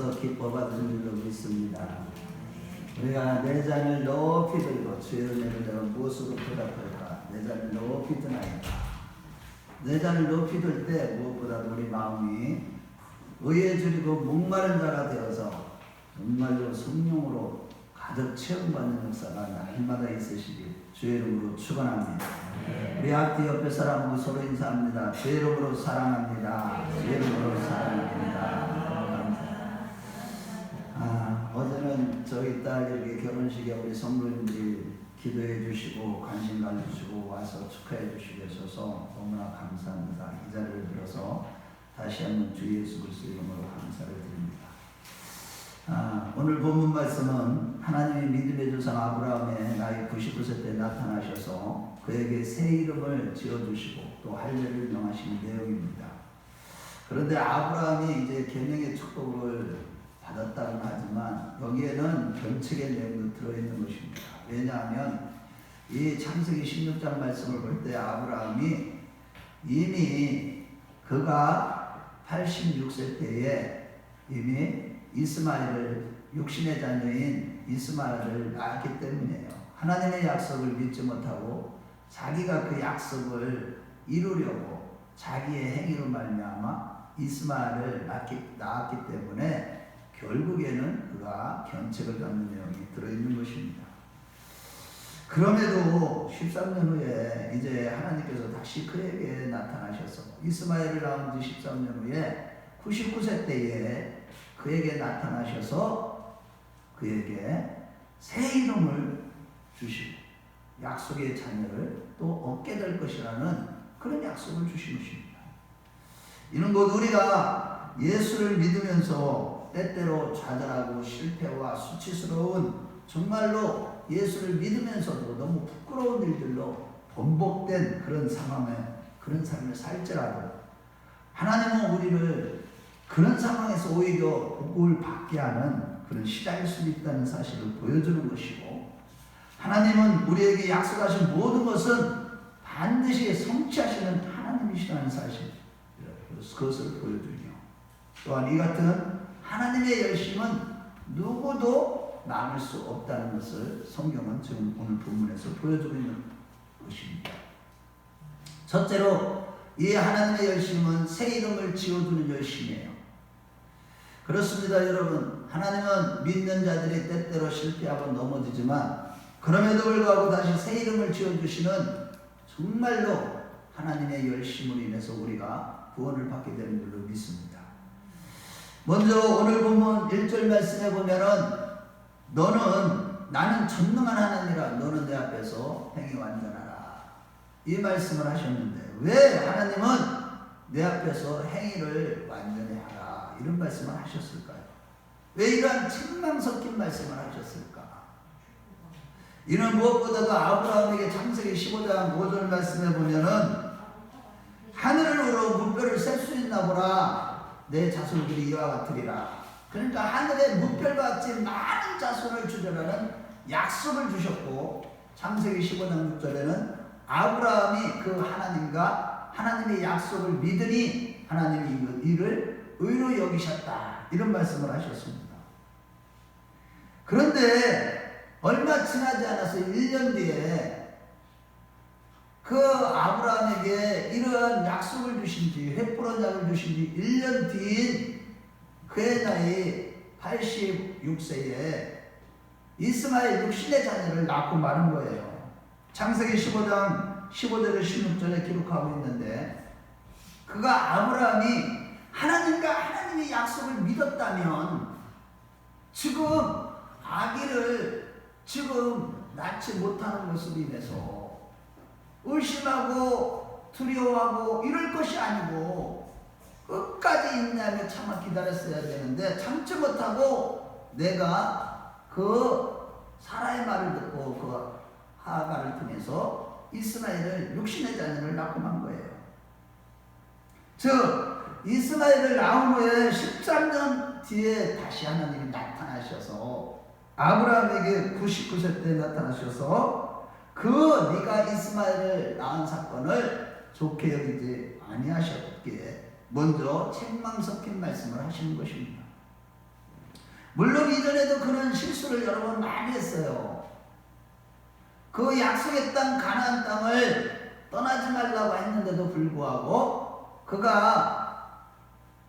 하나님께서 기뻐 받으신 줄로 믿습니다. 우리가 내 잔을 높이 들고 주의 은혜를 내가 무엇으로 보답할까? 내 잔을 높이 드나이다. 내 잔을 높이 들 때 무엇보다도 우리 마음이 의에 줄이고 목마른 자가 되어서 정말로 성령으로 가득 체험받는 역사가 날마다 있으시길 주의 이름으로 축원합니다. 우리 앞뒤 옆에 사람하고 서로 인사합니다. 주의 이름으로 사랑합니다. 주의 이름으로 사랑합니다. 어제는 저희 딸 여기 결혼식에 우리 성도님들이 기도해 주시고 관심 가져주시고 와서 축하해 주시고 해서 너무나 감사합니다. 이 자리를 들어서 다시 한번 주 예수 그리스도 이름으로 감사를 드립니다. 오늘 본문 말씀은 하나님이 믿음의 조상 아브라함의 나이 99세 때 나타나셔서 그에게 새 이름을 지어주시고 또 할례를 명하시는 내용입니다. 그런데 아브라함이 이제 계명의 축복을 받았다고는 하지만 여기에는 견책의 내용도 들어있는 것입니다. 왜냐하면 이 창세기 16장 말씀을 볼 때 아브라함이 이미 그가 86세 때에 이미 이스마엘을 육신의 자녀인 이스마엘을 낳았기 때문이에요. 하나님의 약속을 믿지 못하고 자기가 그 약속을 이루려고 자기의 행위로 말미암아 이스마엘을 낳았기 때문에 결국에는 그가 견책을 받는 내용이 들어있는 것입니다. 그럼에도 13년 후에 이제 하나님께서 다시 그에게 나타나셔서 이스마엘을 낳은 지 13년 후에 99세 때에 그에게 나타나셔서 그에게 새 이름을 주시고 약속의 자녀를 또 얻게 될 것이라는 그런 약속을 주신 것입니다. 이는 곧 우리가 예수를 믿으면서 때때로 좌절하고 실패와 수치스러운 정말로 예수를 믿으면서도 너무 부끄러운 일들로 번복된 그런 상황에 그런 삶을 살지라도 하나님은 우리를 그런 상황에서 오히려 복을 받게 하는 그런 시작일 수 있다는 사실을 보여주는 것이고 하나님은 우리에게 약속하신 모든 것은 반드시 성취하시는 하나님이시라는 사실 그것을 보여주며 또한 이 같은 하나님의 열심은 누구도 막을 수 없다는 것을 성경은 지금 오늘 본문에서 보여주고 있는 것입니다. 첫째로 이 하나님의 열심은 새 이름을 지어주는 열심이에요. 그렇습니다, 여러분. 하나님은 믿는 자들이 때때로 실패하고 넘어지지만 그럼에도 불구하고 다시 새 이름을 지어주시는 정말로 하나님의 열심으로 인해서 우리가 구원을 받게 되는 줄로 믿습니다. 먼저 오늘 본문 1절 말씀에 보면은 나는 전능한 하나님이라 너는 내 앞에서 행히 완전하라 이 말씀을 하셨는데 왜 하나님은 내 앞에서 행위를 완전히 하라 이런 말씀을 하셨을까요? 왜 이러한 책망 섞인 말씀을 하셨을까? 이는 무엇보다도 아브라함에게 창세기 15장 5절 말씀에 보면은 하늘을 우러 물결을 셀 수 있나 보라 내 자손들이 이와 같으리라. 그러니까 하늘에 물결과 같이 많은 자손을 주려라는 약속을 주셨고 창세기 15장 6절에는 아브라함이 그 하나님과 하나님의 약속을 믿으니 하나님이 이를 의로 여기셨다 이런 말씀을 하셨습니다. 그런데 얼마 지나지 않아서 1년 뒤에 그 아브라함에게 이러한 약속을 주신 지 횃불한 약을 주신 지 1년 뒤인 그의 나이 86세에 이스마엘 육신의 자녀를 낳고 마는 거예요. 창세기 15장 15절에 16절에 기록하고 있는데 그가 아브라함이 하나님과 하나님의 약속을 믿었다면 지금 아기를 지금 낳지 못하는 것으로 인해서 의심하고 두려워하고 이럴 것이 아니고 끝까지 인내하며 참아 기다렸어야 되는데 참지 못하고 내가 그 사라의 말을 듣고 그 하가를 통해서 이스마엘을 육신의 자녀를 낳고 만 거예요. 즉 이스마엘을 낳은 후에 13년 뒤에 다시 하나님이 나타나셔서 아브라함에게 99세 때 나타나셔서 네가 이스마엘을 낳은 사건을 좋게 여기지 아니하셨기에 먼저 책망 섞인 말씀을 하시는 것입니다. 물론 이전에도 그런 실수를 여러 번 많이 했어요. 그 약속의 땅 가나안 땅을 떠나지 말라고 했는데도 불구하고 그가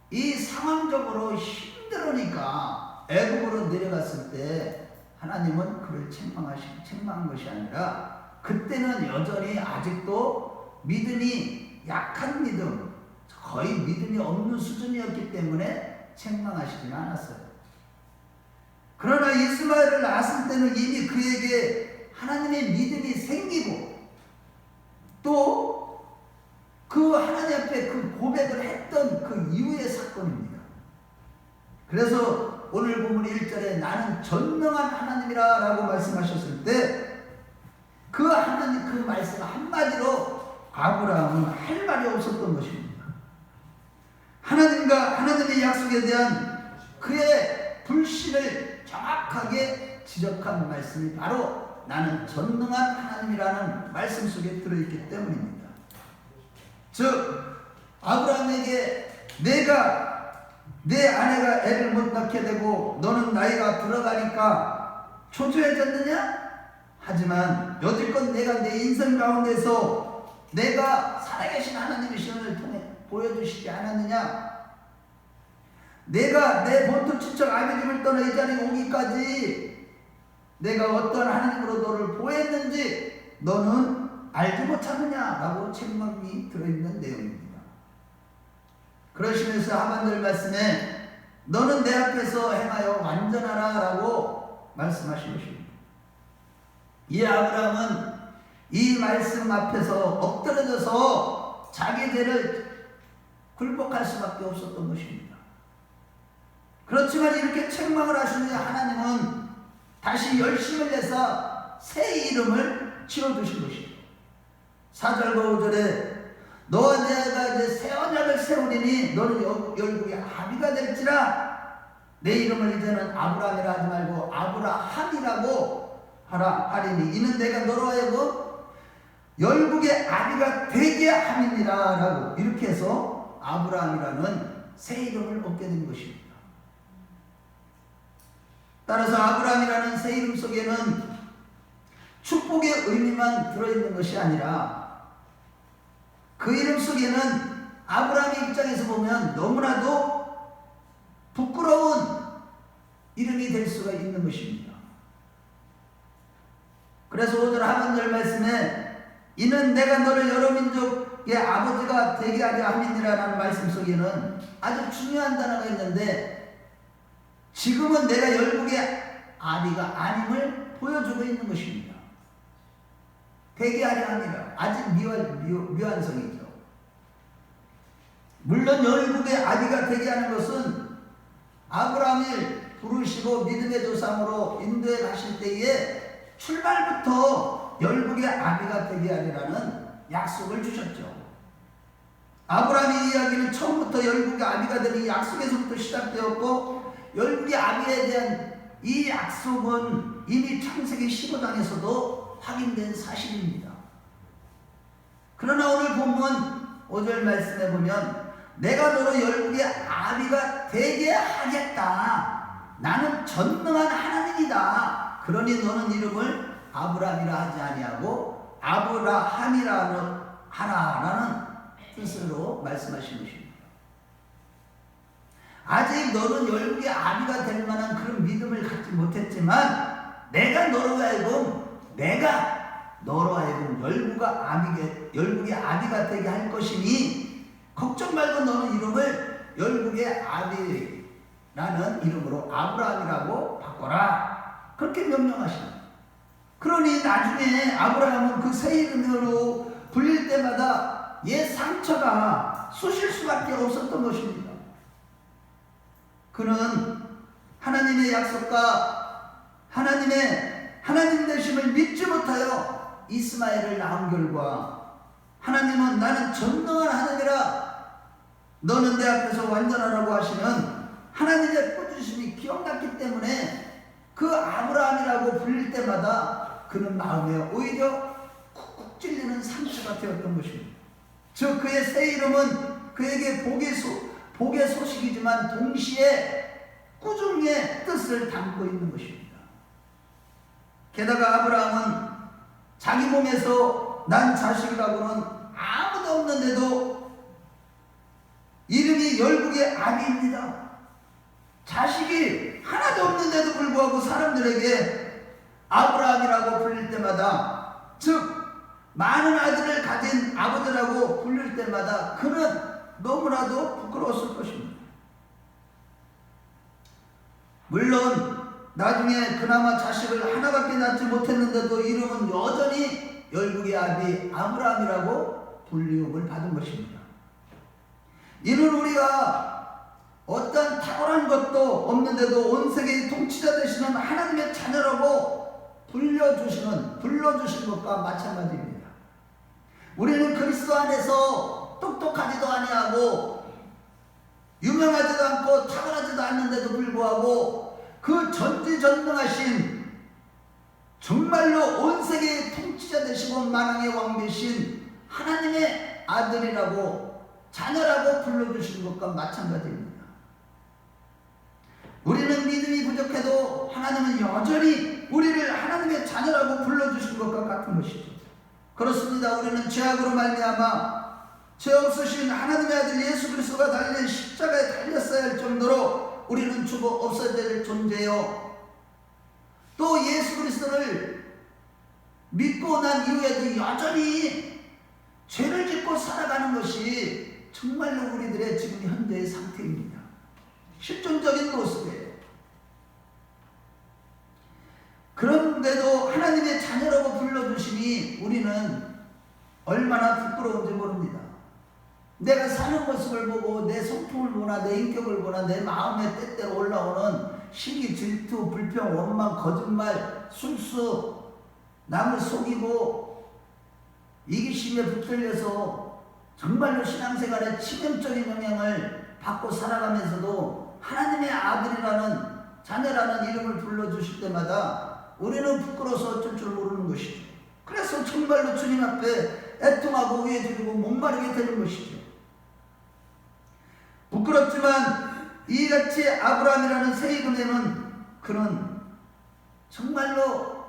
이 상황적으로 힘들으니까 애굽으로 내려갔을 때 하나님은 그를 책망한 것이 아니라 그때는 여전히 아직도 믿음이 약한 믿음, 거의 믿음이 없는 수준이었기 때문에 책망하시지는 않았어요. 그러나 이스마엘을 낳았을 때는 이미 그에게 하나님의 믿음이 생기고 또 그 하나님 앞에 그 고백을 했던 그 이후의 사건입니다. 그래서 오늘 본문 1절에 나는 전능한 하나님이라 라고 말씀하셨을 때 그 하나님 그 말씀 한마디로 아브라함은 할 말이 없었던 것입니다. 하나님과 하나님의 약속에 대한 그의 불신을 정확하게 지적한 말씀이 바로 나는 전능한 하나님이라는 말씀 속에 들어있기 때문입니다. 즉 아브라함에게 내가 내 아내가 애를 못 낳게 되고 너는 나이가 들어가니까 초조해졌느냐? 하지만 여지껏 내가 내 인생 가운데서 내가 살아계신 하나님의 신을 통해 보여주시지 않았느냐? 내가 내 본토 친척 아비 집을 떠나 이 자리에 오기까지 내가 어떤 하나님으로 너를 보였는지 너는 알지 못하느냐? 라고 책망이 들어있는 내용입니다. 그러시면서 하반절 말씀에 너는 내 앞에서 행하여 완전하라 라고 말씀하신 것입니다. 이 아브라함은 이 말씀 앞에서 엎드려져서 자기 죄를 굴복할 수밖에 없었던 것입니다. 그렇지만 이렇게 책망을 하시는 하나님은 다시 열심을 내서 새 이름을 지어주신 것이죠. 4절과 5절에 너와 내가 이제 새 언약을 세우리니 너는 열국의 아비가 될지라 내 이름을 이제는 아브라함이라 하지 말고 아브라함이라고 하리니 이는 내가 너로 하여금 열국의 아비가 되게 함이니라 라고 이렇게 해서 아브라함이라는 새 이름을 얻게 된 것입니다. 따라서 아브라함이라는 새 이름 속에는 축복의 의미만 들어있는 것이 아니라 그 이름 속에는 아브라함의 입장에서 보면 너무나도 부끄러운 이름이 될 수가 있는 것입니다. 그래서 5절 하반절 말씀에 이는 내가 너를 여러 민족의 아버지가 되게 하려 함이니라는 말씀 속에는 아주 중요한 단어가 있는데 지금은 내가 열국의 아비가 아님을 보여주고 있는 것입니다. 되게 하려 함이라 아직 미완성이죠. 물론 열국의 아비가 되게 하는 것은 아브라함을 부르시고 믿음의 조상으로 인도에 가실 때에 출발부터 열국의 아비가 되게 하리라는 약속을 주셨죠. 아브라함의 이야기는 처음부터 열국의 아비가 되는 약속에서부터 시작되었고 열국의 아비에 대한 이 약속은 이미 창세기 15장에서도 확인된 사실입니다. 그러나 오늘 본문 5절 말씀에 보면 내가 너로 열국의 아비가 되게 하겠다. 나는 전능한 하나님이다. 그러니 너는 이름을 아브라함이라 하지 아니하고 아브라함이라 하라라는 뜻으로 말씀하신 것입니다. 아직 너는 열국의 아비가 될 만한 그런 믿음을 갖지 못했지만 내가 너로 하여금 열국의 아비가 되게 할 것이니 걱정 말고 너는 이름을 열국의 아비라는 이름으로 아브라함이라고 바꿔라. 그렇게 명령하십니다. 그러니 나중에 아브라함은 그 새 이름으로 불릴 때마다 옛 상처가 쑤실 수밖에 없었던 것입니다. 그는 하나님의 약속과 하나님 되심을 믿지 못하여 이스마엘을 낳은 결과 하나님은 나는 전능한 하나님이라 너는 내 앞에서 완전하라고 하시는 하나님의 꾸짖으심이 기억났기 때문에 그 아브라함이라고 불릴 때마다 그는 마음에 오히려 쿡쿡 찔리는 상처가 되었던 것입니다. 즉 그의 새 이름은 그에게 복의 소식이지만 동시에 꾸중의 뜻을 담고 있는 것입니다. 게다가 아브라함은 자기 몸에서 난 자식이라고는 아무도 없는데도 이름이 열국의 아비입니다. 자식이 하나도 없는데도 불구하고 사람들에게 아브라함이라고 불릴 때마다, 즉 많은 아들을 가진 아버지라고 불릴 때마다 그는 너무나도 부끄러웠을 것입니다. 물론 나중에 그나마 자식을 하나밖에 낳지 못했는데도 이름은 여전히 열국의 아비 아브라함이라고 불리움을 받은 것입니다. 이는 우리가 어떤 탁월한 것도 없는데도 온 세계의 통치자 되시는 하나님의 자녀라고 불러주신 것과 마찬가지입니다. 우리는 그리스도 안에서 똑똑하지도 아니하고 유명하지도 않고 탁월하지도 않는데도 불구하고 그 전지전능하신, 정말로 온 세계의 통치자 되시고 만왕의 왕 되신 하나님의 아들이라고, 자녀라고 불러주신 것과 마찬가지입니다. 우리는 믿음이 부족해도 하나님은 여전히 우리를 하나님의 자녀라고 불러주신 것과 같은 것이죠. 그렇습니다. 우리는 죄악으로 말미암아 죄 없으신 하나님의 아들 예수 그리스도가 달린 십자가에 달렸어야 할 정도로 우리는 죽어 없어야 될 존재요. 또 예수 그리스도를 믿고 난 이후에도 여전히 죄를 짓고 살아가는 것이 정말로 우리들의 지금 현재의 상태입니다. 실존적인 모습이에요. 그런데도 하나님의 자녀라고 불러주시니 우리는 얼마나 부끄러운지 모릅니다. 내가 사는 모습을 보고 내 성품을 보나 내 인격을 보나 내 마음에 때때로 올라오는 시기, 질투, 불평, 원망, 거짓말, 술수, 남을 속이고 이기심에 붙들려서 정말로 신앙생활에 치명적인 영향을 받고 살아가면서도 하나님의 아들이라는, 자녀라는 이름을 불러주실 때마다 우리는 부끄러워서 어쩔 줄 모르는 것이죠. 그래서 정말로 주님 앞에 애통하고 위에지르고 목마르게 되는 것이죠. 부끄럽지만 이같이 아브라함이라는 새 이름에는 그는 정말로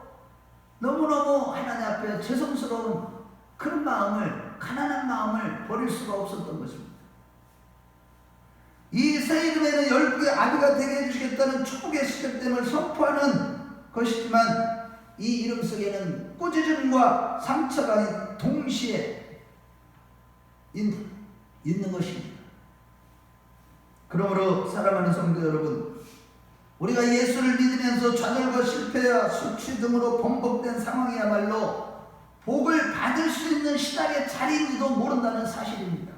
너무너무 하나님 앞에 죄송스러운 그런 마음을, 가난한 마음을 버릴 수가 없었던 것입니다. 이 새 이름에는 열국의 아비가 되게 해주시겠다는 축복의 시작됨을 선포하는 것이지만 이 이름 속에는 꾸짖음과 상처가 동시에 있는 것입니다. 그러므로 사랑하는 성도 여러분, 우리가 예수를 믿으면서 좌절과 실패와 수치 등으로 번복된 상황이야말로 복을 받을 수 있는 시작의 자리인지도 모른다는 사실입니다.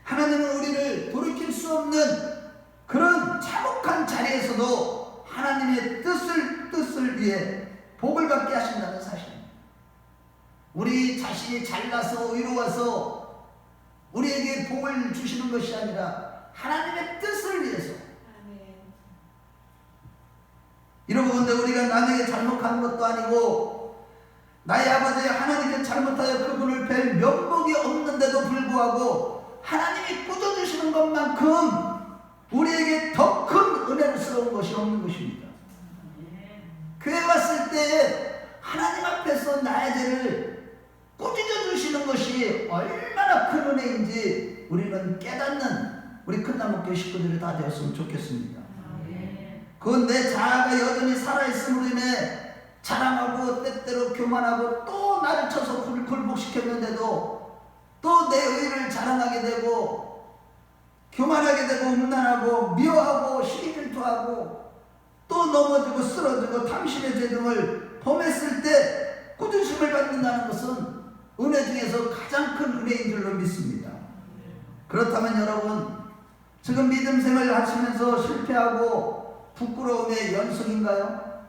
하나님은 우리를 돌이킬 수 없는 그런 참혹한 자리에서도 하나님의 뜻을 위해 복을 받게 하신다는 사실입니다. 우리 자신이 잘나서 의로워서 우리에게 복을 주시는 것이 아니라 하나님의 뜻을 위해서. 이러고는데 우리가 남에게 잘못한 것도 아니고 나의 아버지 하나님께 잘못하여 그분을 뵐 면목이 없는데도 불구하고 하나님이 꾸짖으시는 것만큼 우리에게 더 큰 은혜스러운 것이 없는 것입니다. 교회 왔을 때 하나님 앞에서 나의 죄를 꾸짖어 주시는 것이 얼마나 큰 은혜인지 우리는 깨닫는 우리 큰나무교회 식구들이 다 되었으면 좋겠습니다. 그건 내 자아가 여전히 살아있음으로 인해 자랑하고 때때로 교만하고 또 나를 쳐서 굴복시켰는데도 또 내 의를 자랑하게 되고 교만하게 되고 음란하고 미워하고 시기질투하고 또 넘어지고 쓰러지고 당신의 죄 등을 범했을 때 꾸짖음을 받는다는 것은 은혜 중에서 가장 큰 은혜인 줄로 믿습니다. 그렇다면 여러분, 지금 믿음 생활을 하시면서 실패하고 부끄러움의 연속인가요?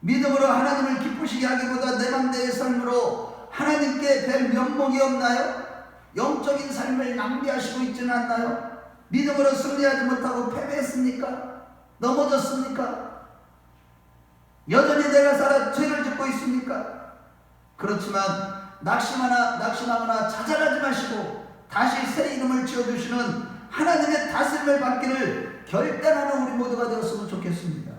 믿음으로 하나님을 기쁘시게 하기보다 내 맘대로의 삶으로 하나님께 뵐 면목이 없나요? 영적인 삶을 낭비하시고 있지는 않나요? 믿음으로 승리하지 못하고 패배했습니까? 넘어졌습니까? 여전히 내가 살아 죄를 짓고 있습니까? 그렇지만 낙심하거나 자살하지 마시고 다시 새 이름을 지어주시는 하나님의 다스림을 받기를 결단하는 우리 모두가 되었으면 좋겠습니다.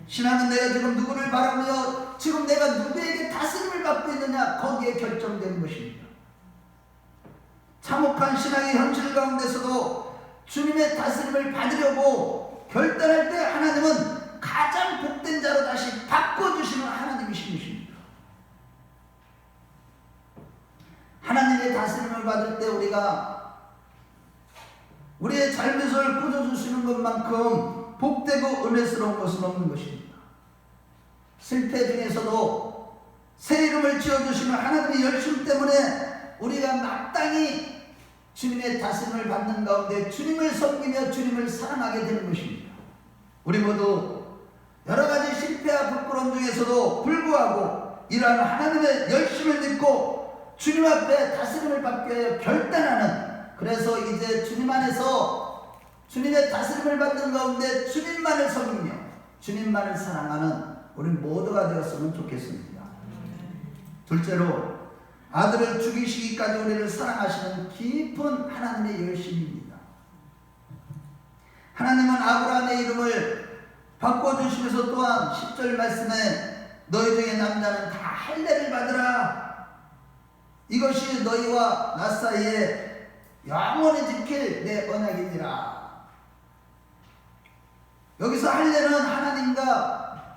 신앙은 내가 지금 누구를 바라며 지금 내가 누구에게 다스림을 받고 있느냐, 거기에 결정되는 것입니다. 참혹한 신앙의 현실 가운데서도 주님의 다스림을 받으려고 결단할 때 하나님은 가장 복된 자로 다시 바꿔주시는 하나님이신 것입니다. 하나님의 다스림을 받을 때 우리가 우리의 잘못을 꾸며주시는 것만큼 복되고 은혜스러운 것은 없는 것입니다. 실패 중에서도 새 이름을 지어주시는 하나님의 열심 때문에 우리가 마땅히 주님의 다스림을 받는 가운데 주님을 섬기며 주님을 사랑하게 되는 것입니다. 우리 모두 여러 가지 실패와 부끄러움 중에서도 불구하고 이러한 하나님의 열심을 믿고 주님 앞에 다스림을 받기 위하여 결단하는, 그래서 이제 주님 안에서 주님의 다스림을 받는 가운데 주님만을 섬기며 주님만을 사랑하는 우리 모두가 되었으면 좋겠습니다. 둘째로, 아들을 죽이시기까지 우리를 사랑하시는 깊은 하나님의 열심입니다. 하나님은 아브라함의 이름을 바꿔주시면서 또한 10절 말씀에 너희 중에 남자는 다 할례를 받으라. 이것이 너희와 나 사이에 영원히 지킬 내 언약이니라. 여기서 할례는 하나님과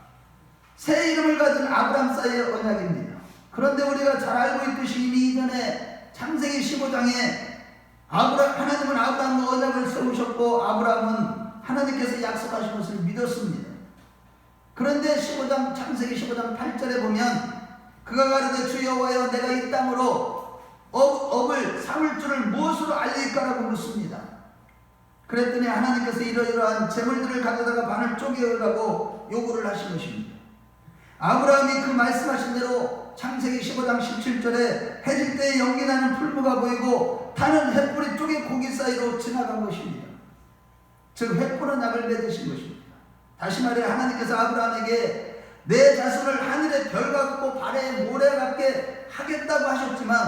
새 이름을 가진 아브라함 사이의 언약입니다. 그런데 우리가 잘 알고 있듯이 이미 이전에 창세기 15장에 하나님은 아브라함과 언약을 세우셨고 아브라함은 하나님께서 약속하신 것을 믿었습니다. 그런데 창세기 15장 8절에 보면 그가 가로되 주 여호와여 내가 이 땅으로 업을 삼을 줄을 무엇으로 알릴까라고 묻습니다. 그랬더니 하나님께서 이러이러한 재물들을 가져다가 반을 쪼개으라고 요구를 하신 것입니다. 아브라함이 그 말씀하신 대로 창세기 15장 17절에 해질 때에 연기 나는 풀무가 보이고 타는 횃불이 쪼개 고기 사이로 지나간 것입니다. 즉 횃불은 약을 맺으신 것입니다. 다시 말해 하나님께서 아브라함에게 내 자손을 하늘의 별과 같고 발에 모래 같게 하겠다고 하셨지만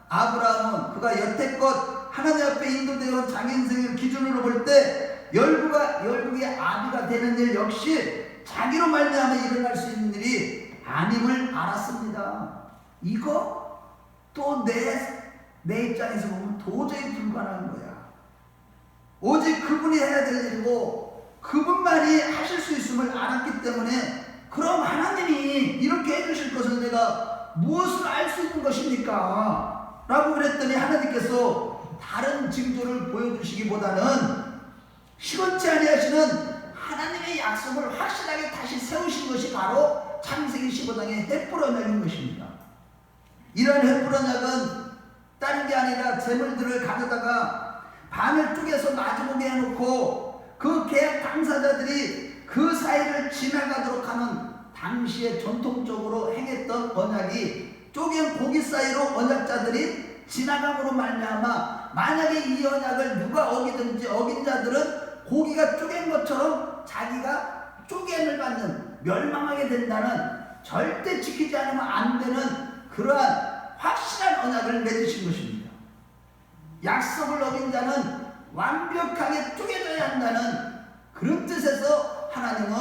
아브라함은 그가 여태껏 하나님 앞에 인도되어 자기 인생을 기준으로 볼 때 열국의 아비가 되는 일 역시 자기로 말미암아 일어날 수 있는 일이 아님을 알았습니다. 이거 또 내 입장에서 보면 도저히 불가능한 거야. 오직 그분이 해야 될 일이고 그분만이 하실 수 있음을 알았기 때문에 그럼 하나님이 이렇게 해주실 것을 내가 무엇을 알 수 있는 것입니까? 라고 그랬더니 하나님께서 다른 징조를 보여주시기보다는 시원치 아니하시는 하나님의 약속을 확실하게 다시 세우신 것이 바로 창세기 15장의 횃불 언약인 것입니다. 이런 횃불 언약은 다른 게 아니라 재물들을 가져다가 반을 쪼개서 마주보게 해놓고 그 계약 당사자들이 그 사이를 지나가도록 하는 당시에 전통적으로 행했던 언약이 쪼갠 고기 사이로 언약자들이 지나감으로 말미암아 만약에 이 언약을 누가 어기든지 어긴 자들은 고기가 쪼갠 것처럼 자기가 쪼개임을 받는, 멸망하게 된다는, 절대 지키지 않으면 안 되는 그러한 확실한 언약을 맺으신 것입니다. 약속을 어긴 자는 완벽하게 쪼개져야 한다는 그런 뜻에서 하나님은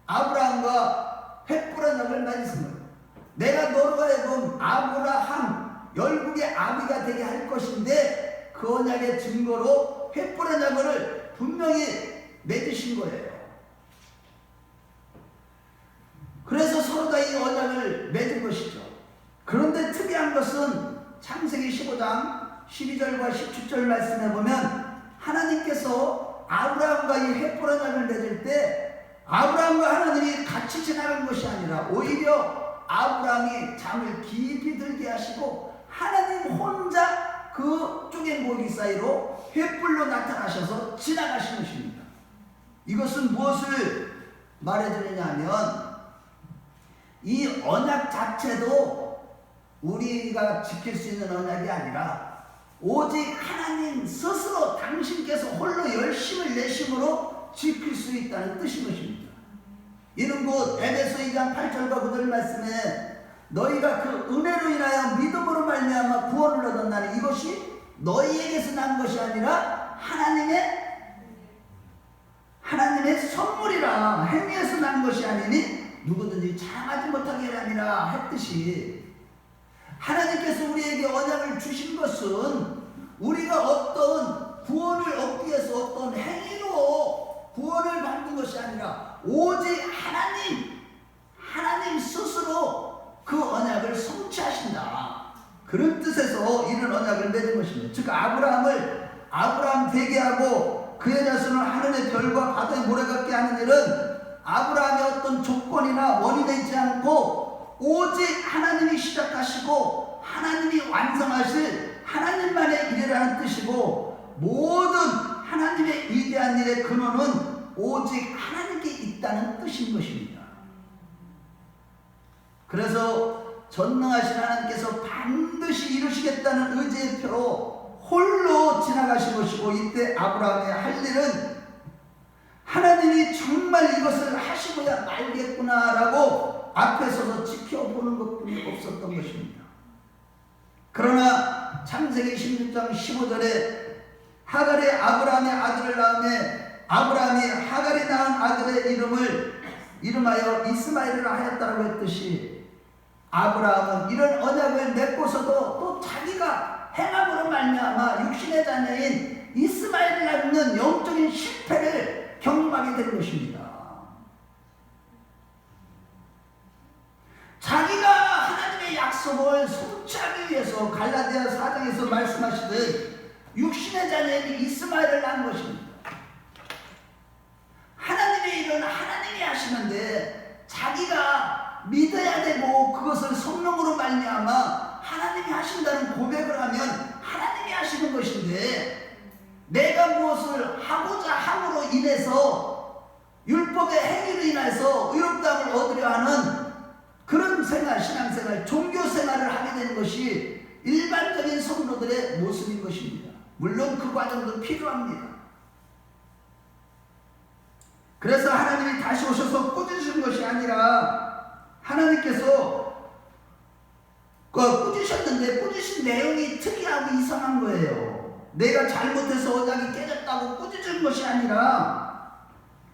아브라함과 횃불 언약을 맺으신 거예요. 내가 너로 하여금 아브라함 열국의 아비가 되게 할 것인데 그 언약의 증거로 횃불 언약을 분명히 맺으신 거예요. 그래서 서로 다 이 언약을 맺은 것이죠. 그런데 특이한 것은 창세기 15장 12절과 17절 말씀에 보면 하나님께서 아브라함과 이 횃불 언약을 맺을 때 아브라함과 하나님이 같이 지나간 것이 아니라 오히려 아브라함이 잠을 깊이 들게 하시고 하나님 혼자 그 쪼갠 고기 사이로 횃불로 나타나셔서 지나가신 것입니다. 이것은 무엇을 말해주느냐 하면 이 언약 자체도 우리가 지킬 수 있는 언약이 아니라 오직 하나님 스스로 당신께서 홀로 열심을 내심으로 지킬 수 있다는 뜻인 것입니다. 이는 곧 에베소 2장 8절과 9절 말씀에 너희가 그 은혜로 인하여 믿음으로 말미암아 구원을 얻었나니 이것이 너희에게서 난 것이 아니라 하나님의 선물이라 행위에서 난 것이 아니니 누구든지 자랑하지 못하게 하리라 했듯이, 하나님께서 우리에게 언약을 주신 것은 우리가 어떤 구원을 얻기 위해서 어떤 행위로 구원을 받는 것이 아니라 오직 하나님 스스로 그 언약을 성취하신다, 그런 뜻에서 이런 언약을 맺은 것입니다. 즉 아브라함 되게 하고 그의 자손을 하늘의 별과 바다의 모래 같게 하는 일은 아브라함의 어떤 조건이나 원인에 있지 않고 오직 하나님이 시작하시고 하나님이 완성하실 하나님만의 일이라는 뜻이고, 모든 하나님의 위대한 일의 근원은 오직 하나님께 있다는 뜻인 것입니다. 그래서 전능하신 하나님께서 반드시 이루시겠다는 의지의 표로 홀로 지나가신 것이고, 이때 아브라함의 할 일은 하나님이 정말 이것을 하시고야 말겠구나라고 앞에 서서 지켜보는 것뿐이 없었던 것입니다. 그러나 창세기 16장 15절에 하갈이 아브라함의 아들을 낳음에 아브라함이 하갈이 낳은 아들의 이름하여 이스마엘을 하였다고 했듯이, 아브라함은 이런 언약을 맺고서도 또 자기가 행함으로 말미암아 육신의 자녀인 이스마엘을 낳는 영적인 실패를 경험하게 된 것입니다. 자기가 하나님의 약속을 성취하기 위해서 갈라디아 4장에서 말씀하시듯 육신의 자녀인 이스마엘을 낳은 것입니다. 하나님의 일은 하나님이 하시는데 자기가 믿어야 되고 그것을 성령으로 말미암아 하나님이 하신다는 고백을 하면 하나님이 하시는 것인데, 내가 무엇을 하고자 함으로 인해서 율법의 행위로 인해서 의롭다함을 얻으려 하는 그런 생활, 신앙생활, 종교생활을 하게 되는 것이 일반적인 성도들의 모습인 것입니다. 물론 그 과정도 필요합니다. 그래서 하나님이 다시 오셔서 꾸짖으신 것이 아니라 하나님께서 꾸짖으셨는데 꾸짖으신 내용이 특이하고 이상한 거예요. 내가 잘못해서 언약이 깨졌다고 꾸짖은 것이 아니라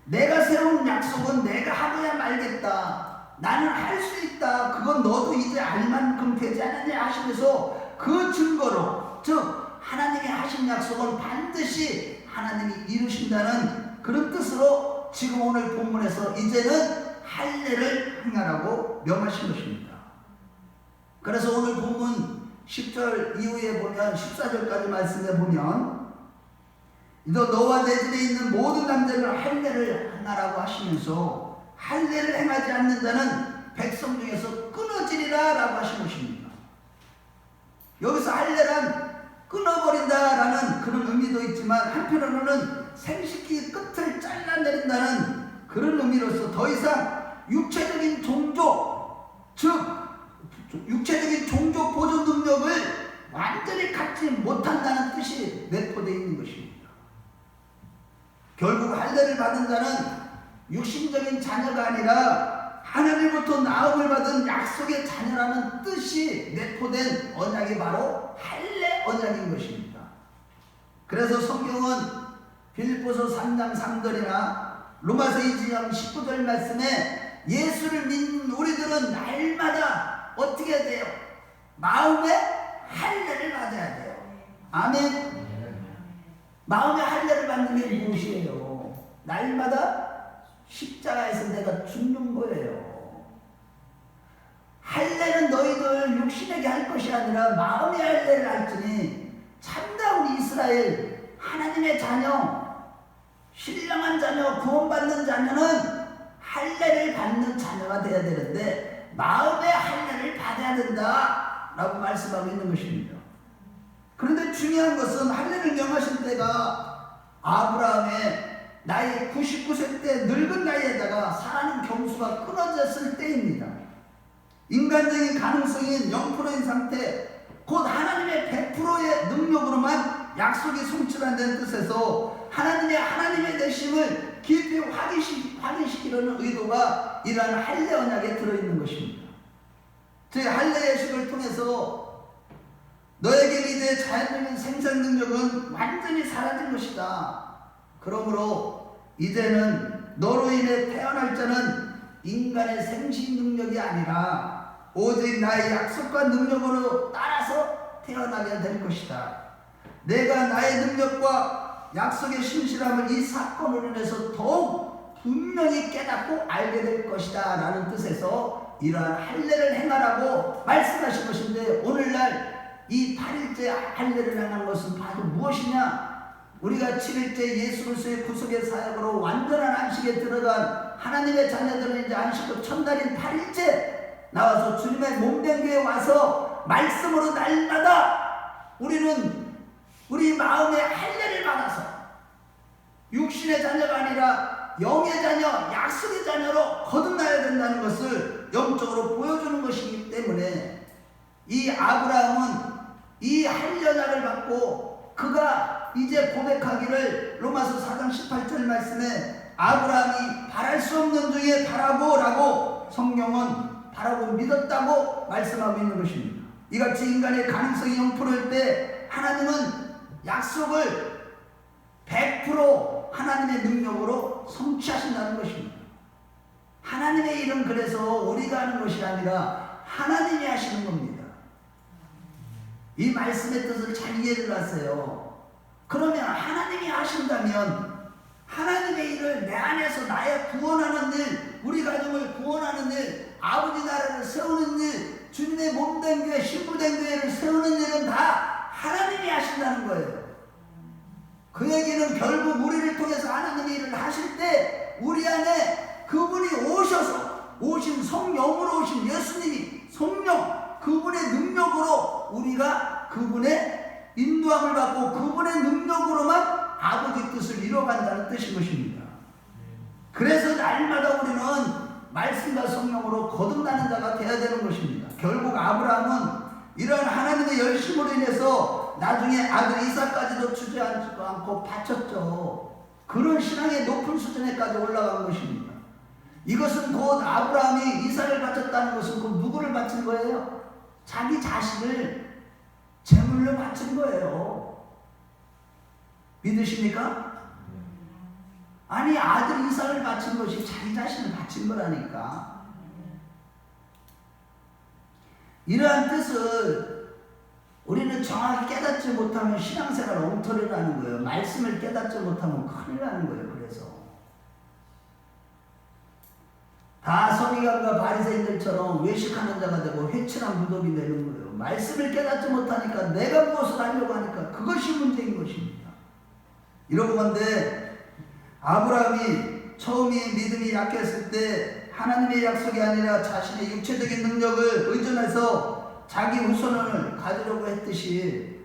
내가 세운 약속은 내가 하고야 말겠다, 나는 할 수 있다, 그건 너도 이제 알 만큼 되지 않느냐 하시면서 그 증거로, 즉 하나님이 하신 약속은 반드시 하나님이 이루신다는 그런 뜻으로 지금 오늘 본문에서 이제는 할례를 행하라고 명하신 것입니다. 그래서 오늘 본문 10절 이후에 보면 14절까지 말씀해 보면, 너와 내 집에 있는 모든 남자를 할례를 행하라고 하시면서 할례를 행하지 않는 자는 백성 중에서 끊어지리라 라고 하신 것입니다. 여기서 할례란 끊어버린다라는 그런 의미도 있지만, 한편으로는 생식기 끝을 잘라내린다는 그런 의미로서 더 이상 육체적인 종족, 즉 육체적인 종족 보존 능력을 완전히 갖지 못한다는 뜻이 내포되어 있는 것입니다. 결국 할례를 받은 자는 육신적인 자녀가 아니라 하나님으로부터 나음을 받은 약속의 자녀라는 뜻이 내포된 언약이 바로 할례 언약인 것입니다. 그래서 성경은 빌립보서 3장 3절이나 로마서 2장 19절 말씀에 예수를 믿는 우리들은 날마다 어떻게 해야 돼요? 마음의 할례를 받아야 돼요. 아멘. 마음의 할례를 받는 게 무엇이에요? 날마다 십자가에서 내가 죽는 거예요. 할례는 너희들 육신에게 할 것이 아니라 마음의 할례를 할지니, 참다운 이스라엘 하나님의 자녀, 신령한 자녀, 구원받는 자녀는 할례를 받는 자녀가 되어야 되는데 마음의 할례를 받아야 된다 라고 말씀하고 있는 것입니다. 그런데 중요한 것은 할례를 명하신 때가 아브라함의 나이 99세 때 늙은 나이에다가 사는 경수가 끊어졌을 때입니다. 인간적인 가능성인 0%인 상태, 곧 하나님의 100%의 능력으로만 약속이 성취한다는 뜻에서 하나님의 되심을 깊이 확인시키려는 의도가 이러한 할례 언약에 들어있는 것입니다. 즉 할례 예식을 통해서 너에게 이제 자연적인 생산 능력은 완전히 사라진 것이다. 그러므로 이제는 너로 인해 태어날 자는 인간의 생식 능력이 아니라 오직 나의 약속과 능력으로 따라서 태어나게 될 것이다. 내가 나의 능력과 약속의 신실함을 이 사건으로 인해서 더욱 분명히 깨닫고 알게 될 것이다 라는 뜻에서 이러한 할례를 행하라고 말씀하신 것인데, 오늘날 이 8일째 할례를 행하는 것은 바로 무엇이냐? 우리가 7일째 예수 그리스도의 구속의 사역으로 완전한 안식에 들어간 하나님의 자녀들은 이제 안식일 첫날인 8일째 나와서 주님의 몸된 교회에 와서 말씀으로 날마다 우리는 우리 마음의 할례를 받아서 육신의 자녀가 아니라 영의 자녀, 약속의 자녀로 거듭나야 된다는 것을 영적으로 보여주는 것이기 때문에 이 아브라함은 이 할례약을 받고 그가 이제 고백하기를 로마서 4장 18절 말씀에 아브라함이 바랄 수 없는 중에 바라고 라고 성경은 바라고 믿었다고 말씀하고 있는 것입니다. 이같이 인간의 가능성이 0%일 때 하나님은 약속을 100% 하나님의 능력으로 성취하신다는 것입니다. 하나님의 일은 그래서 우리가 하는 것이 아니라 하나님이 하시는 겁니다. 이 말씀의 뜻을 잘 이해를 하세요. 그러면 하나님이 하신다면 하나님의 일을 내 안에서 나의 구원하는 일, 우리 가정을 구원하는 일, 아버지 나라를 세우는 일, 주님의 몸된 교회, 신부된 교회를 세우는 일은 다 하나님이 하신다는 거예요. 그 얘기는 결국 우리를 통해서 하나님의 일을 하실 때 우리 안에 그분이 오신 성령으로 오신 예수님이 성령, 그분의 능력으로 우리가 그분의 인도함을 받고 그분의 능력으로만 아버지 뜻을 이뤄간다는 뜻인 것입니다. 그래서 날마다 우리는 말씀과 성령으로 거듭나는 자가 되어야 되는 것입니다. 결국 아브라함은 이러한 하나님의 열심으로 인해서 나중에 아들 이삭까지도 주저앉지도 않고 바쳤죠. 그런 신앙의 높은 수준에까지 올라간 것입니다. 이것은 곧 아브라함이 이삭을 바쳤다는 것은 그 누구를 바친 거예요? 자기 자신을 제물로 바친 거예요. 믿으십니까? 아니, 아들 이삭을 바친 것이 자기 자신을 바친 거라니까. 이러한 뜻을 우리는 정확히 깨닫지 못하면 신앙생활 엉터리를 하는 거예요. 말씀을 깨닫지 못하면 큰일 나는 거예요. 그래서 다 서기관과 바리새인들처럼 외식하는 자가 되고 회칠한 무덤이 되는 거예요. 말씀을 깨닫지 못하니까 내가 무엇을 하려고 하니까 그것이 문제인 것입니다. 이러고 건데 아브라함이 처음에 믿음이 약했을 때 하나님의 약속이 아니라 자신의 육체적인 능력을 의존해서 자기 후손을 가지려고 했듯이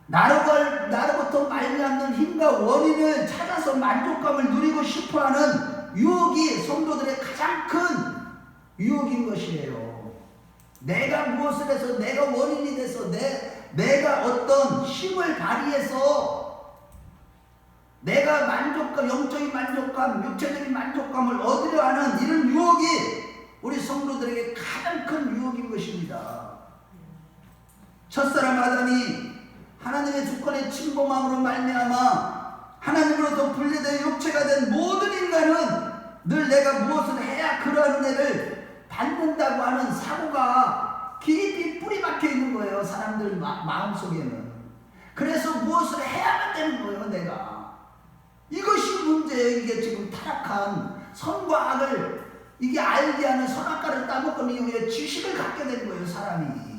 나로부터 말미암는 힘과 원인을 찾아서 만족감을 누리고 싶어하는 유혹이 성도들의 가장 큰 유혹인 것이에요. 내가 무엇을 해서 내가 원인이 돼서 내가 어떤 힘을 발휘해서 내가 만족감, 영적인 만족감, 육체적인 만족감을 얻으려 하는 이런 유혹이 우리 성도들에게 가장 큰 유혹인 것입니다. 첫사람 아담이 하나님의 주권의 침범함으로 말미암아 하나님으로부터 분리된 육체가 된 모든 인간은 늘 내가 무엇을 해야 그러한 은혜를 받는다고 하는 사고가 깊이 뿌리 박혀 있는 거예요. 사람들 마음속에는. 그래서 무엇을 해야만 되는 거예요. 내가. 이것이 문제예요. 이게 지금 타락한 선과 악을 이게 알게 하는 선악과를 따먹은 이후에 지식을 갖게 된 거예요. 사람이.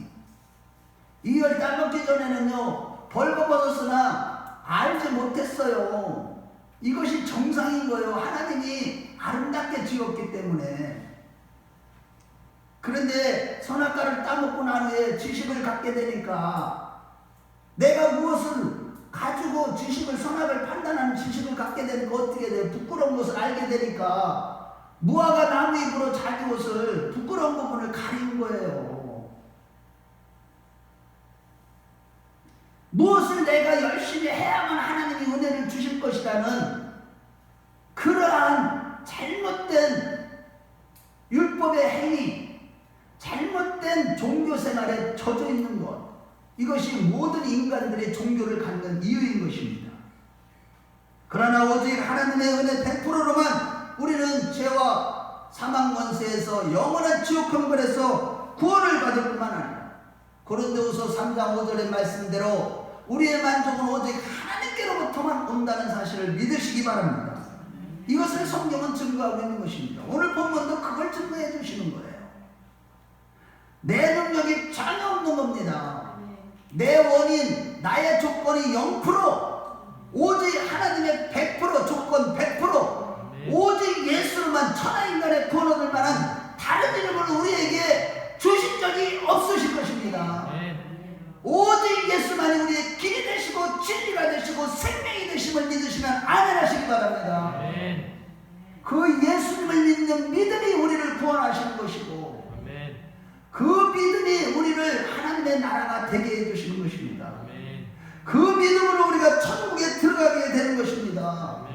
이걸 따먹기 전에는요 벌거벗었으나 알지 못했어요. 이것이 정상인 거예요. 하나님이 아름답게 지었기 때문에. 그런데 선악과를 따먹고 난 후에 지식을 갖게 되니까 내가 무엇을 가지고 지식을, 선악을 판단하는 지식을 갖게 되니까 어떻게 돼요? 부끄러운 것을 알게 되니까 무화과 나무 잎으로 자기 옷을 부끄러운 부분을 가리는 거예요. 무엇을 내가 열심히 해야만 하나님이 은혜를 주실 것이라는 그러한 잘못된 율법의 행위, 잘못된 종교생활에 젖어 있는 것, 이것이 모든 인간들의 종교를 갖는 이유인 것입니다. 그러나 오직 하나님의 은혜 100%로만 우리는 죄와 사망 권세에서 영원한 지옥 형벌에서 구원을 받을 뿐만 아니라 고린도후서 3장 5절의 말씀대로 우리의 만족은 오직 하나님께로부터만 온다는 사실을 믿으시기 바랍니다. 이것을 성경은 증거하고 있는 것입니다. 오늘 본문도 그걸 증거해 주시는 거예요. 내 능력이 전혀 없는 겁니다. 내 원인, 나의 조건이 0%, 오직 하나님의 100% 조건 100%, 오직 예수로만 천하인간의 구원 얻을 만한 다른 이름을 우리에게 주신 적이 없으실 것입니다. 오직 예수만이 우리의 길이 되시고 진리가 되시고 생명이 되심을 믿으시면 아멘 하시기 바랍니다. 그 예수님을 믿는 믿음이 우리를 구원하시는 것이고 그 믿음이 우리를 하나님의 나라가 되게 해주시는 것입니다. 그 믿음으로 우리가 천국에 들어가게 되는 것입니다.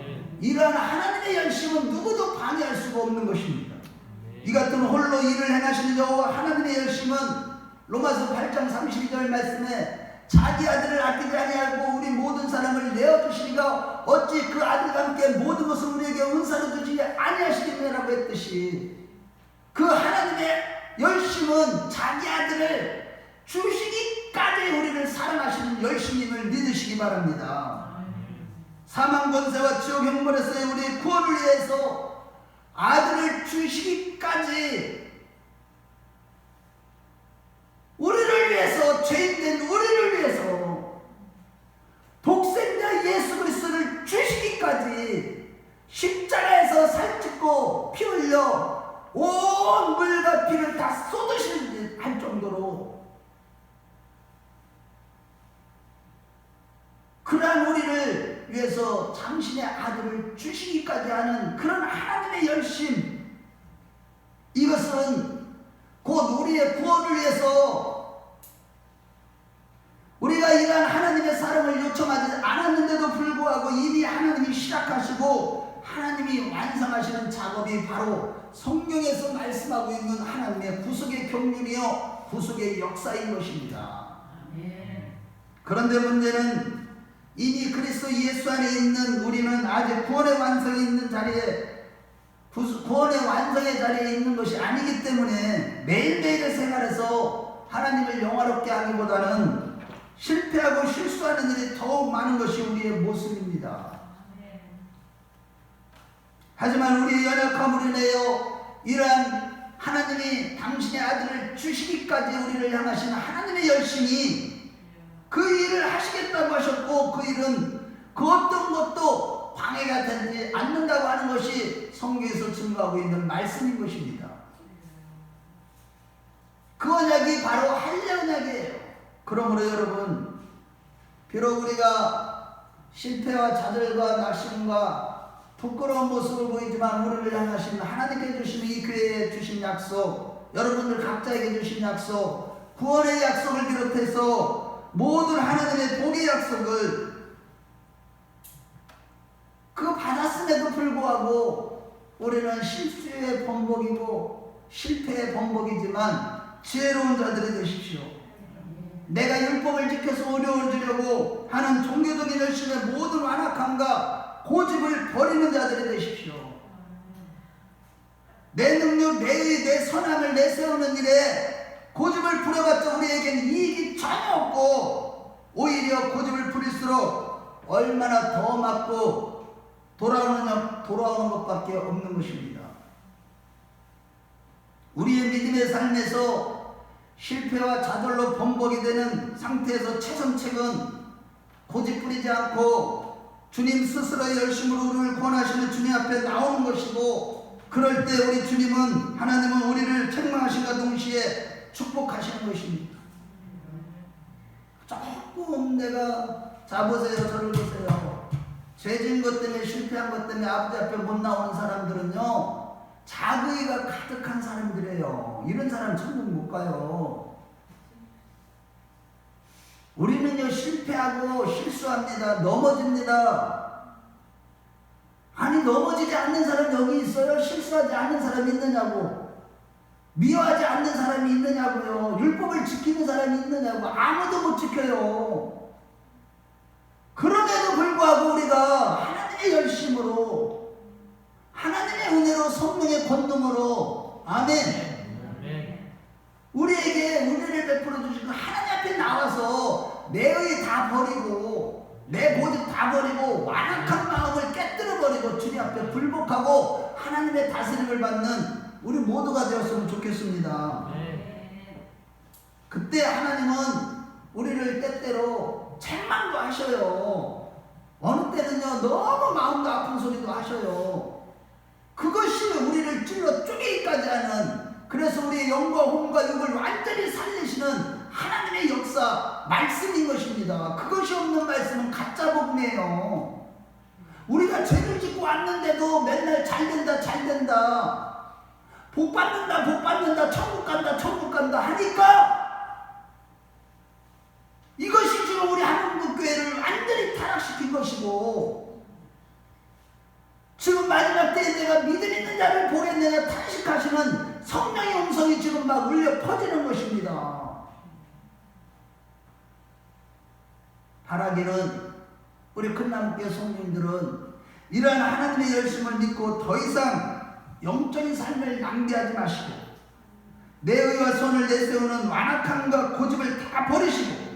이러한 하나님의 열심은 누구도 방해할 수가 없는 것입니다. 이 같은 홀로 일을 행하시는 여호와 하나님의 열심은 로마서 8장 32절 말씀에 자기 아들을 아끼지 아니하고 우리 모든 사람을 내어주시니가 어찌 그 아들과 함께 모든 것을 우리에게 은사로 주지 아니하시겠느냐라고 했듯이 그 하나님의 열심은 자기 아들을 주시기까지 우리를 사랑하시는 열심임을 믿으시기 바랍니다. 사망 권세와 지옥 형벌에서의 우리의 구원을 위해서 아들을 주시기까지 우리를 위해서 죄인된 우리를 위해서 독생자 예수 그리스도를 주시기까지 십자가에서 살찌고 피 흘려 온 물과 피를 다 쏟으실 할 정도로 그러한 우리를 위해서 당신의 아들을 주시기까지 하는 그런 하나님의 열심, 이것은 곧 우리의 구원을 위해서 우리가 이러한 하나님의 사랑을 요청하지 않았는데도 불구하고 이미 하나님이 시작하시고 하나님이 완성하시는 작업이 바로 성경에서 말씀하고 있는 하나님의 구속의 경륜이요 구속의 역사인 것입니다. 그런데 문제는 이미 그리스도 예수 안에 있는 우리는 아직 구원의 완성이 있는 자리에 구원의 완성의 자리에 있는 것이 아니기 때문에 매일매일의 생활에서 하나님을 영화롭게 하기보다는 실패하고 실수하는 일이 더욱 많은 것이 우리의 모습입니다. 하지만 우리의 연약함으로 인하여 이러한 하나님이 당신의 아들을 주시기까지 우리를 향하신 하나님의 열심이 그 일을 하시겠다고 하셨고 그 일은 그 어떤 것도 방해가 되지 않는다고 하는 것이 성경에서 증거하고 있는 말씀인 것입니다. 그 언약이 바로 할례 언약이에요. 그러므로 여러분, 비록 우리가 실패와 좌절과 낙심과 부끄러운 모습을 보이지만 우리를 향하신 하나님께 주신 이 교회에 주신 약속, 여러분들 각자에게 주신 약속, 구원의 약속을 비롯해서 모든 하나님의 복의 약속을 그 받았음에도 불구하고 우리는 실수의 번복이고 실패의 번복이지만 지혜로운 자들이 되십시오. 내가 율법을 지켜서 어려움을 주려고 하는 종교적인 열심의 모든 완악함과 고집을 버리는 자들이 되십시오. 내 능력, 내 의, 내 선함을 내세우는 일에 고집을 부려봤자 우리에게는 이익이 전혀 없고 오히려 고집을 부릴수록 얼마나 더 맞고 돌아오는 것밖에 없는 것입니다. 우리의 믿음의 삶에서 실패와 좌절로 번복이 되는 상태에서 최선책은 고집 부리지 않고 주님 스스로의 열심으로 우리를 구원하시는 주님 앞에 나오는 것이고, 그럴 때 우리 주님은, 하나님은 우리를 책망하신과 동시에 축복하시는 것입니다. 조금 내가, 자 보세요, 저를 보세요. 죄진 것 때문에, 실패한 것 때문에 아버지 앞에 못 나오는 사람들은요, 자의가 가득한 사람들이에요. 이런 사람 천국 못 가요. 우리는요, 실패하고 실수합니다. 넘어집니다. 아니, 넘어지지 않는 사람 여기 있어요? 실수하지 않는 사람 있느냐고. 미워하지 않는 사람이 있느냐고요. 율법을 지키는 사람이 있느냐고. 아무도 못 지켜요. 그럼에도 불구하고 우리가 하나님의 열심으로, 하나님의 은혜로, 성령의 권능으로, 아멘, 우리에게 은혜를 베풀어 주시고 하나님 앞에 나와서 내 의 다 버리고 내 고집 다 버리고 완악한 마음을 깨뜨려 버리고 주님 앞에 불복하고 하나님의 다스림을 받는 우리 모두가 되었으면 좋겠습니다. 그때 하나님은 우리를 때때로 책망도 하셔요. 어느 때는요 너무 마음도 아픈 소리도 하셔요. 그것이 우리를 찔러 쪼개기까지 하는, 그래서 우리의 영과 혼과 육을 완전히 살리시는 하나님의 역사, 말씀인 것입니다. 그것이 없는 말씀은 가짜 복음이에요. 우리가 죄를 짓고 왔는데도 맨날 잘된다 잘된다, 복받는다 복받는다, 천국 간다 천국 간다 하니까 이것이 지금 우리 한국교회를 완전히 타락시킨 것이고, 지금 마지막 때에 내가 믿음 있는 자를 보겠느냐 탄식하시는 성령의 음성이 지금 막 울려 퍼지는 것입니다. 바라기는 우리 큰나무교회 성도님들은 이러한 하나님의 열심을 믿고 더 이상 영적인 삶을 낭비하지 마시고 내 의와 손을 내세우는 완악함과 고집을 다 버리시고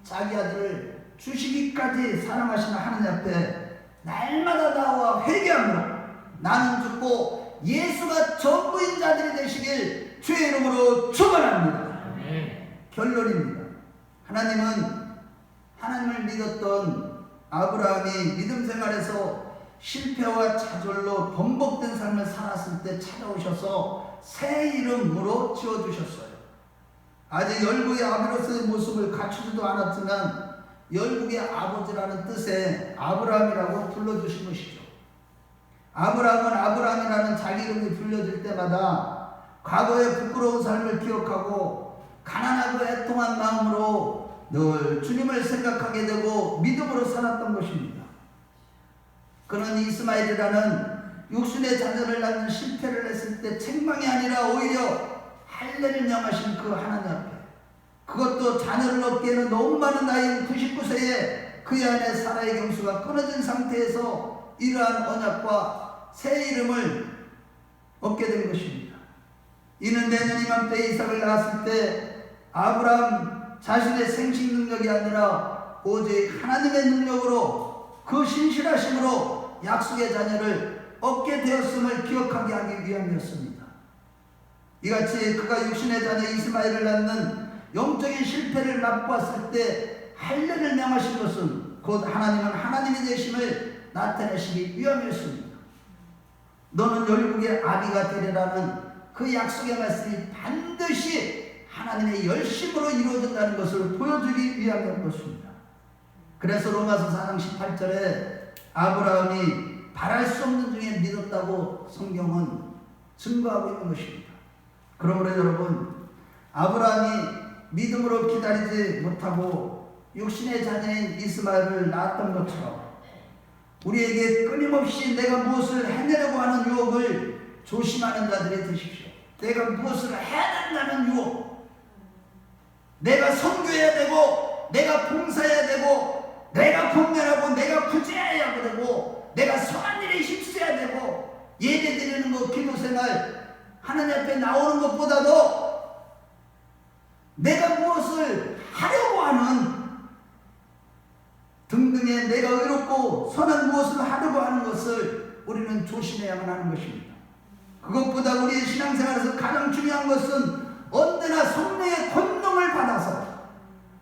자기 아들을 주시기까지 사랑하시는 하나님 앞에 날마다 나와 회개함으로 나는 죽고 예수가 전부인 자들이 되시길 주의 이름으로 축원합니다. 결론입니다. 하나님은 하나님을 믿었던 아브라함이 믿음 생활에서 실패와 좌절로 번복된 삶을 살았을 때 찾아오셔서 새 이름으로 지어주셨어요. 아직 열국의 아비로스의 모습을 갖추지도 않았지만 열국의 아버지라는 뜻의 아브라함이라고 불러주신 것이죠. 아브라함은 아브라함이라는 자기 이름이 불려질 때마다 과거의 부끄러운 삶을 기억하고 가난하고 애통한 마음으로 늘 주님을 생각하게 되고 믿음으로 살았던 것입니다. 그는 이스마엘이라는 육신의 자녀를 낳는 실패를 했을 때 책망이 아니라 오히려 할례를 명하신 그 하나님 앞에, 그것도 자녀를 얻기에는 너무 많은 나이인 99세에 그의 아내 사라의 경수가 끊어진 상태에서 이러한 언약과 새 이름을 얻게 된 것입니다. 이는 내년 이맘때 이삭을 낳았을 때 아브라함 자신의 생식 능력이 아니라 오직 하나님의 능력으로 그 신실하심으로 약속의 자녀를 얻게 되었음을 기억하게 하기 위함이었습니다. 이같이 그가 육신의 자녀 이스마엘을 낳는 영적인 실패를 맛보았을 때 할례를 명하신 것은 곧 하나님은 하나님이 되심을 나타내시기 위함이었습니다. 너는 열국의 아비가 되리라는 그 약속의 말씀이 반드시 하나님의 열심으로 이루어진다는 것을 보여주기 위함인 것입니다. 그래서 로마서 4장 18절에 아브라함이 바랄 수 없는 중에 믿었다고 성경은 증거하고 있는 것입니다. 그러므로 여러분, 아브라함이 믿음으로 기다리지 못하고 육신의 자녀인 이스마엘을 낳았던 것처럼 우리에게 끊임없이 내가 무엇을 해내려고 하는 유혹을 조심하는 자들이 되십시오. 내가 무엇을 해야 된다는 유혹, 내가 선교해야 되고 내가 봉사해야 되고 내가 공면하고 내가 구제해야 되고 내가 선한 일에 힘써야 되고 예배 드리는 것, 기도생활 하나님 앞에 나오는 것보다도 내가 무엇을 하려고 하는 등등의 내가 의롭고 선한 무엇을 하려고 하는 것을 우리는 조심해야만 하는 것입니다. 그것보다 우리의 신앙생활에서 가장 중요한 것은 언제나 성령의 권능을 받아서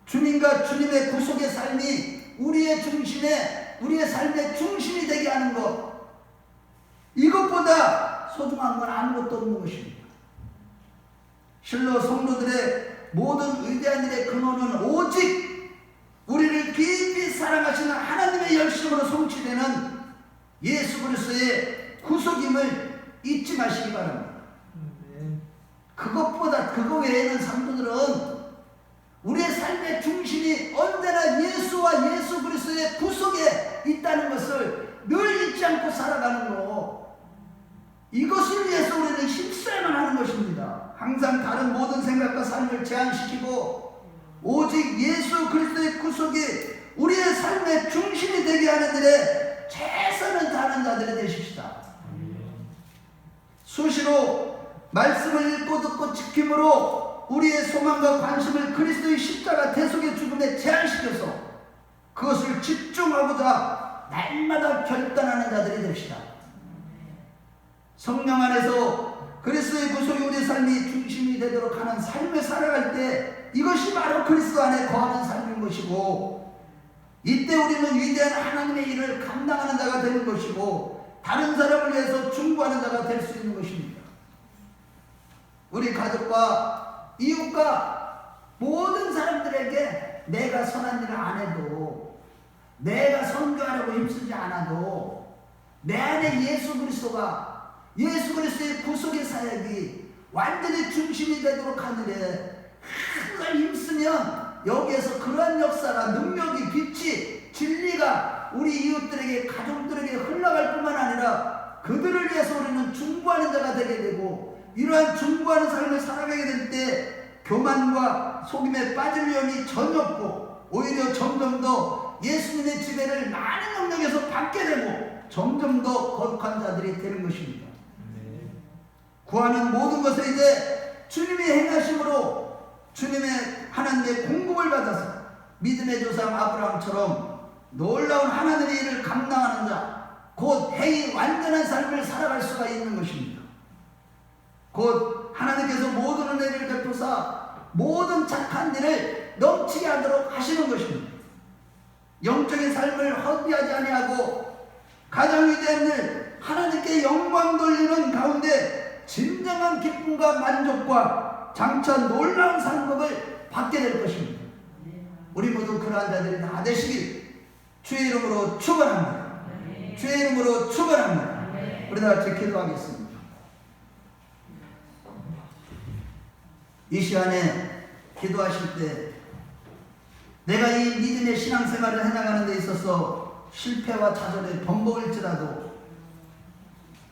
주님과 주님의 구속의 삶이 우리의 중심에, 우리의 삶의 중심이 되게 하는 것, 이것보다 소중한 건 아무것도 없는 것입니다. 실로 성도들의 모든 위대한 일의 근원은 오직 우리를 깊이 사랑하시는 하나님의 열심으로 성취되는 예수 그리스도의 구속임을 잊지 마시기 바랍니다. 그것보다, 그거 외에는 성도들은 우리의 삶의 중심이 언제나 예수와 예수 그리스도의 구속에 있다는 것을 늘 잊지 않고 살아가는 것, 이것을 위해서 우리는 힘써야만 하는 것입니다. 항상 다른 모든 생각과 삶을 제한시키고 오직 예수 그리스도의 구속이 우리의 삶의 중심이 되게 하는 일에 최선을 다하는 자들이 되십시다. 수시로 말씀을 읽고 듣고 지킴으로 우리의 소망과 관심을 그리스도의 십자가 대속의 죽음에 제한시켜서 그것을 집중하고자 날마다 결단하는 자들이 됩시다. 성령 안에서 그리스도의 구속이 우리 삶이 중심이 되도록 하는 삶을 살아갈 때 이것이 바로 그리스도 안에 거하는 삶인 것이고, 이때 우리는 위대한 하나님의 일을 감당하는 자가 되는 것이고 다른 사람을 위해서 중보하는 자가 될 수 있는 것입니다. 우리 가족과 이웃과 모든 사람들에게 내가 선한 일을 안 해도, 내가 선교하려고 힘쓰지 않아도 내 안에 예수 그리스도의 구속의 사역이 완전히 중심이 되도록 하늘에 항상 힘쓰면 여기에서 그러한 역사가, 능력이, 빛이, 진리가 우리 이웃들에게, 가족들에게 흘러갈 뿐만 아니라 그들을 위해서 우리는 중보하는 자가 되게 되고, 이러한 중보하는 삶을 살아가게 될 때 교만과 속임에 빠질 위험이 전혀 없고 오히려 점점 더 예수님의 지배를 많은 영역에서 받게 되고 점점 더 거룩한 자들이 되는 것입니다. 구하는 모든 것을 이제 주님이 행하심으로 주님의 하나님의 공급을 받아서 믿음의 조상 아브라함처럼 놀라운 하나님의 일을 감당하는 자, 곧 행위 완전한 삶을 살아갈 수가 있는 것입니다. 곧 하나님께서 모든 은혜를 베푸사 모든 착한 일을 넘치게 하도록 하시는 것입니다. 영적인 삶을 허비하지 아니하고 가장 위대한 일, 하나님께 영광 돌리는 가운데 진정한 기쁨과 만족과 장차 놀라운 상급을 받게 될 것입니다. 우리 모두 그러한 자들이 다 되시길 주의 이름으로 축원합니다. 주의 이름으로 축원합니다. 우리 다 같이 기도하겠습니다. 이 시간에 기도하실 때 내가 이 믿음의 신앙생활을 해나가는 데 있어서 실패와 좌절에 번복일지라도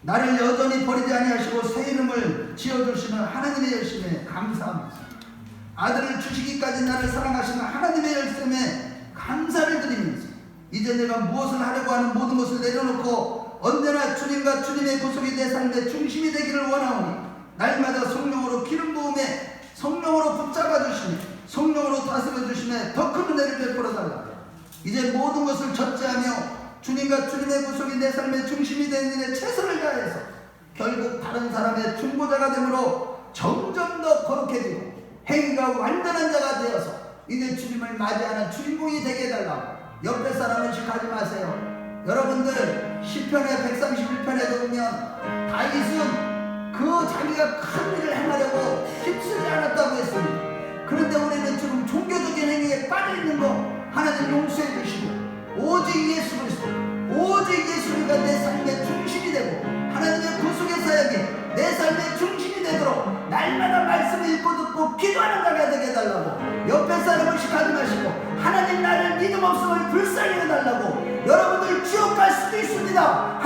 나를 여전히 버리지 아니하시고 새 이름을 지어주시는 하나님의 열심에 감사합니다. 아들을 주시기까지 나를 사랑하시는 하나님의 열심에 감사를 드리면서 이제 내가 무엇을 하려고 하는 모든 것을 내려놓고 언제나 주님과 주님의 구속이 내 삶의 중심이 되기를 원하오니 날마다 성령으로 기름 부음에 성령으로 붙잡아 주시며 성령으로 다스려 주시며 더 큰 은혜를 베풀어 달라. 이제 모든 것을 절제하며 주님과 주님의 구속이 내 삶의 중심이 되는 일에 최선을 다해서 결국 다른 사람의 중보자가 되므로 점점 더 거룩해지고 행위가 완전한 자가 되어서 이제 주님을 맞이하는 주인공이 되게 해달라고. 옆에 사람을 의식하지 마세요. 여러분들 시편의 131편에 보면 다윗은 그 자기가 큰 일을 행하려고 힘쓰지 않았다고 했습니다. 그런데 우리는 지금 종교적인 행위에 빠져있는 거 하나님 용서해 주시고 오직 예수 그리스도, 오직 예수가 내 삶의 중심이 되고 하나님의 구속의 사역이 내 삶의 중심이 되도록 날마다 말씀을 읽고 듣고 기도하는 자가 되게 해달라고. 옆에 사람을 의식하지 마시고 하나님 나를 믿음 없음을 불쌍히 해달라고. 여러분들 지옥 갈 수도 있습니다.